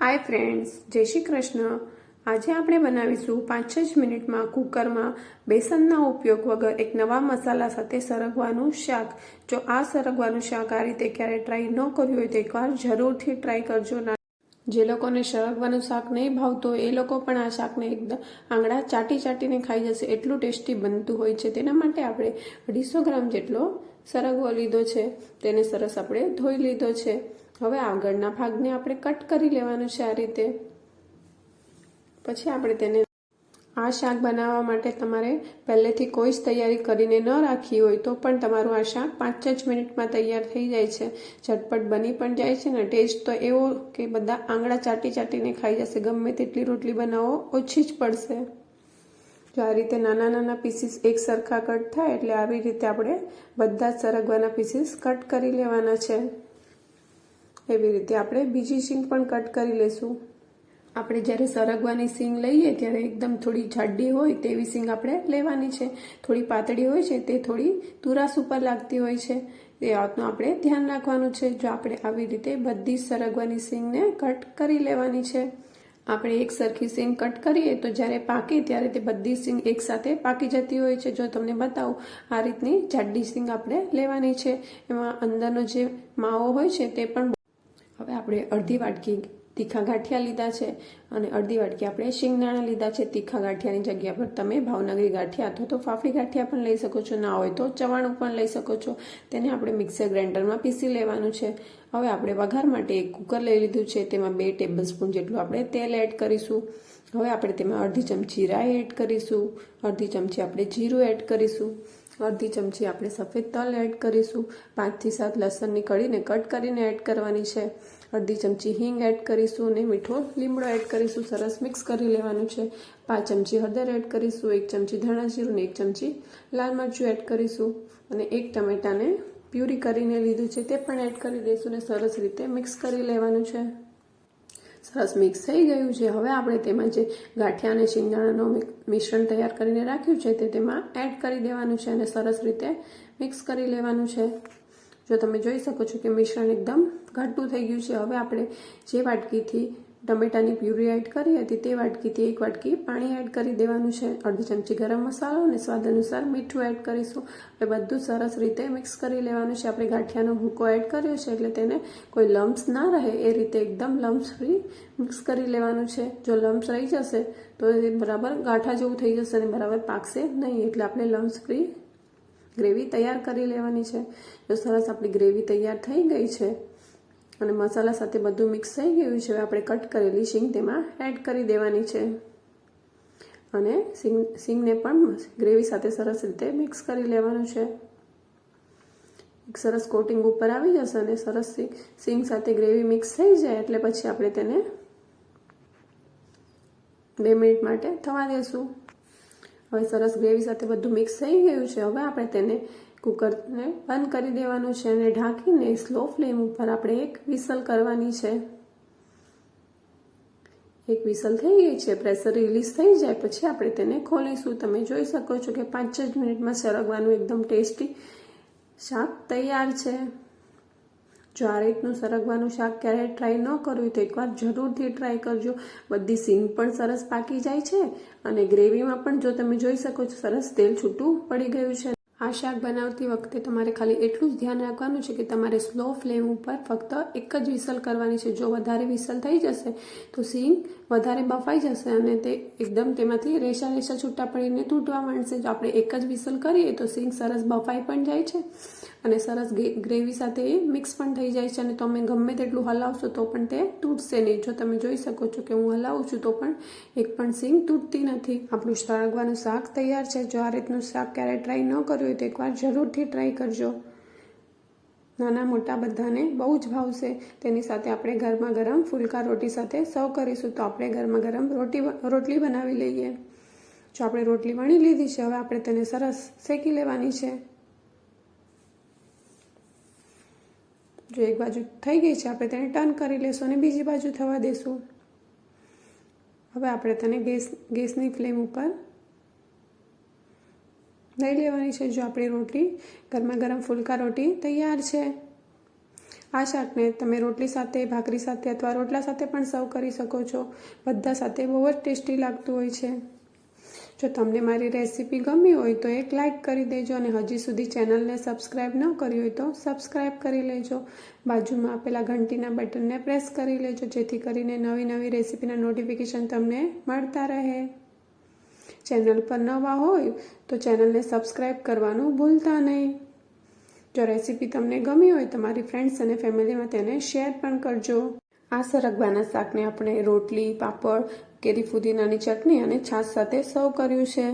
Hi friends, જય શ્રી કૃષ્ણ. આજે આપણે બનાવીશું 5 જ મિનિટમાં કુકરમાં બેસનના ઉપયોગ વગર એક નવા મસાલા સાથે સરગવાનું શાક. જો આ સરગવાનું શાક આ રીતે ક્યારે ટ્રાય ન કર્યું હોય તો એકવાર જરૂરથી ટ્રાય કરજો. જે લોકોને સરગવાનું શાક નહીં ભાવતું એ લોકો પણ આ શાકને એકદમ આંગળા ચાટીને ખાઈ જશે, એટલું ટેસ્ટી બનતું હોય છે. તેના માટે આપણે 250 ગ્રામ જેટલો સરગવો લીધો છે. તેને સરસ આપણે ધોઈ લીધો છે. હવે આગળના ભાગને આપણે કટ કરી લેવાનું છે આ રીતે. પછી આપણે તેને આ શાક બનાવવા માટે તમારે પહેલેથી કોઈ જ તૈયારી કરીને ન રાખી હોય તો પણ તમારું આ શાક 5 જ મિનિટમાં તૈયાર થઈ જાય છે. ઝટપટ બની પણ જાય છે ને ટેસ્ટ તો એવો કે બધા આંગળા ચાટીને ખાઈ જશે. ગમે તેટલી રોટલી બનાવો ઓછી જ પડશે. જો આ રીતે નાના નાના પીસીસ એક સરખા કટ થાય એટલે આવી રીતે આપણે બધા જ સરગવાના પીસીસ કટ કરી લેવાના છે. એવી રીતે આપણે બીજી શીંગ પણ કટ કરી લેશું. આપણે જ્યારે સરગવાની શીંગ લઈએ ત્યારે એકદમ થોડી જાડી હોય તેવી શીંગ આપણે લેવાની છે. થોડી પાતળી હોય છે તે થોડી તુરાસ ઉપર લાગતી હોય છે. એ વાતનું આપણે ધ્યાન રાખવાનું છે. જો આપણે આવી રીતે બધી જ સરગવાની શીંગને કટ કરી લેવાની છે. આપણે એક સરખી શીંગ કટ કરીએ તો જ્યારે પાકે ત્યારે તે બધી શીંગ એકસાથે પાકી જતી હોય છે. જો તમને બતાવું, આ રીતની જાડી શીંગ આપણે લેવાની છે. એમાં અંદરનો જે માવો હોય છે તે પણ. હવે આપણે અડધી વાટકી તીખા ગાંઠિયા લીધા છે અને અડધી વાટકી આપણે શિંગદાણા લીધા છે. તીખા ગાંઠિયાની જગ્યા પર તમે ભાવનગરી ગાંઠિયા અથવા તો ફાફડી ગાંઠિયા પણ લઈ શકો છો. ના હોય તો ચવાણું પણ લઈ શકો છો. તેને આપણે મિક્સર ગ્રાઇન્ડરમાં પીસી લેવાનું છે. હવે આપણે વઘાર માટે એક કુકર લઈ લીધું છે. તેમાં 2 ટેબલસ્પૂન જેટલું આપણે તેલ એડ કરીશું. હવે આપણે તેમાં અડધી ચમચી રાઈ એડ કરીશું. અડધી ચમચી આપણે જીરું એડ કરીશું. અડધી ચમચી આપણે સફેદ તલ એડ કરીશું. 5 થી 7 લસણની કળીને કટ કરીને એડ કરવાની છે. અડધી ચમચી હિંગ એડ કરીશું અને મીઠો લીમડો એડ કરીશું. સરસ મિક્સ કરી લેવાનું છે. 5 ચમચી હળદર એડ કરીશું. 1 ચમચી ધાણા જીરું અને 1 ચમચી લાલ મરચું એડ કરીશું અને 1 ટમેટાને પ્યુરી કરીને લીધું છે તે પણ એડ કરી દઈશું અને સરસ રીતે મિક્સ કરી લેવાનું છે. સરસ મિક્સ થઈ ગયું છે. હવે આપણે તેમાં જે ગાંઠિયા અને શિંગદાણાનું મિશ્રણ તૈયાર કરીને રાખ્યું છે તે તેમાં એડ કરી દેવાનું છે અને સરસ રીતે મિક્સ કરી લેવાનું છે. જો તમે જોઈ શકો છો કે મિશ્રણ એકદમ ઘાટું થઈ ગયું છે. હવે આપણે જે વાટકીથી ટમેટાની પ્યુરી એડ કરી હતી તે વાટકીથી 1 વાટકી પાણી એડ કરી દેવાનું છે. અડધી ચમચી ગરમ મસાલો અને સ્વાદ અનુસાર મીઠું એડ કરીશું. હવે બધું સરસ રીતે મિક્સ કરી લેવાનું છે. આપણે ગાંઠિયાનો ભૂકો એડ કર્યો છે એટલે તેને કોઈ લમ્સ ના રહે એ રીતે એકદમ લમ્સ ફ્રી મિક્સ કરી લેવાનું છે. જો લમ્સ રહી જશે તો એ બરાબર ગાંઠા જેવું થઈ જશે અને બરાબર પાકશે નહીં. એટલે આપણે લમ્સ ફ્રી ગ્રેવી તૈયાર કરી લેવાની છે. જો સરસ આપણી ગ્રેવી તૈયાર થઈ ગઈ છે અને મસાલા સાથે બધું મિક્સ થઈ ગયું છે, આપણે કટ કરેલી શીંગ તેમાં એડ કરી દેવાની છે અને શીંગને પણ ગ્રેવી સાથે સરસ રીતે મિક્સ કરી લેવાનું છે. એક સરસ કોટિંગ ઉપર આવી જશે અને સરસ શીંગ સાથે ગ્રેવી મિક્સ થઈ જાય એટલે પછી આપણે તેને 2 મિનિટ માટે થવા દેશું. હવે સરસ ગ્રેવી સાથે બધું મિક્સ થઈ ગયું છે. હવે આપણે તેને કુકરને બંધ કરી દેવાનું છે અને ઢાંકીને સ્લો ફ્લેમ ઉપર આપણે એક વિસલ કરવાની છે. એક વિસલ થઈ ગઈ છે. પ્રેશર રિલીઝ થઈ જાય પછી આપણે તેને ખોલીશું. તમે જોઈ શકો છો કે 5 જ મિનિટમાં સરગવાનું એકદમ ટેસ્ટી શાક તૈયાર છે. જો આ રીતનું સરગવાનું શાક ક્યારેય ટ્રાય ન કરવું તો એકવાર જરૂરથી ટ્રાય કરજો. બધી શીંગ પણ સરસ પાકી જાય છે અને ગ્રેવીમાં પણ જો તમે જોઈ શકો છો સરસ તેલ છૂટું પડી ગયું છે. આ શાક બનાવતી વખતે તમારે ખાલી એટલું જ ધ્યાન રાખવાનું છે કે તમારે સ્લો ફ્લેમ ઉપર ફક્ત એક જ વિસલ કરવાની છે. જો વધારે વિસલ થઈ જશે તો શીંગ વધારે બફાઈ જશે અને તે એકદમ તેમાંથી રેસા છૂટા પડીને તૂટવા માંડશે. જો આપણે એક જ વિસલ કરીએ તો શીંગ સરસ બફાઈ પણ જાય છે અને સરસ ગ્રેવી સાથે એ મિક્સ પણ થઈ જાય છે અને તમે ગમે તેટલું હલાવશો તો પણ તે તૂટશે નહીં. જો તમે જોઈ શકો છો કે હું હલાવું છું તો પણ એક પણ શીંગ તૂટતી નથી. આપણું સરગવાનું શાક તૈયાર છે. જો આ રીતનું શાક ક્યારેય ટ્રાય ન કર્યું હોય તો એકવાર જરૂરથી ટ્રાય કરજો. નાના મોટા બધાને બહુ જ ભાવશે. તેની સાથે આપણે ગરમા ગરમ ફુલકા રોટી સાથે સર્વ કરીશું. તો આપણે ગરમા ગરમ રોટલી બનાવી લઈએ. જો આપણે રોટલી વણી લીધી છે હવે આપણે તેને સરસ શેકી લેવાની છે. જો એક બાજુ થઈ ગઈ છે આપણે તેને ટર્ન કરી લેશું અને બીજી બાજુ થવા દેશું. હવે આપણે તેને ગેસની ફ્લેમ ઉપર લઈ લેવાની છે. જો આપણી રોટલી ગરમા ગરમ ફુલકા રોટી તૈયાર છે. આ શાકને તમે રોટલી સાથે, ભાખરી સાથે અથવા રોટલા સાથે પણ સર્વ કરી શકો છો. બધા સાથે બહુ જ ટેસ્ટી લાગતું હોય છે. જો તમને મારી રેસીપી ગમી હોય તો એક લાઇક કરી દેજો અને હજી સુધી ચેનલને સબસ્ક્રાઈબ ન કરી હોય તો સબસ્ક્રાઈબ કરી લેજો. બાજુમાં આપેલા ઘંટીના બટનને પ્રેસ કરી લેજો જેથી કરીને નવી નવી રેસીપીના નોટિફિકેશન તમને મળતા રહે. ચેનલ પર નવા હોય તો ચેનલને સબસ્ક્રાઈબ કરવાનું ભૂલતા નહીં. જો રેસીપી તમને ગમી હોય તો મારી ફ્રેન્ડ્સ અને ફેમિલીમાં તેને શેર પણ કરજો. આ સરગવાના શાકને આપણે રોટલી, પાપડ, કેરી ફુદીનાની ચટણી અને છાશ સાથે સર્વ કર્યું છે.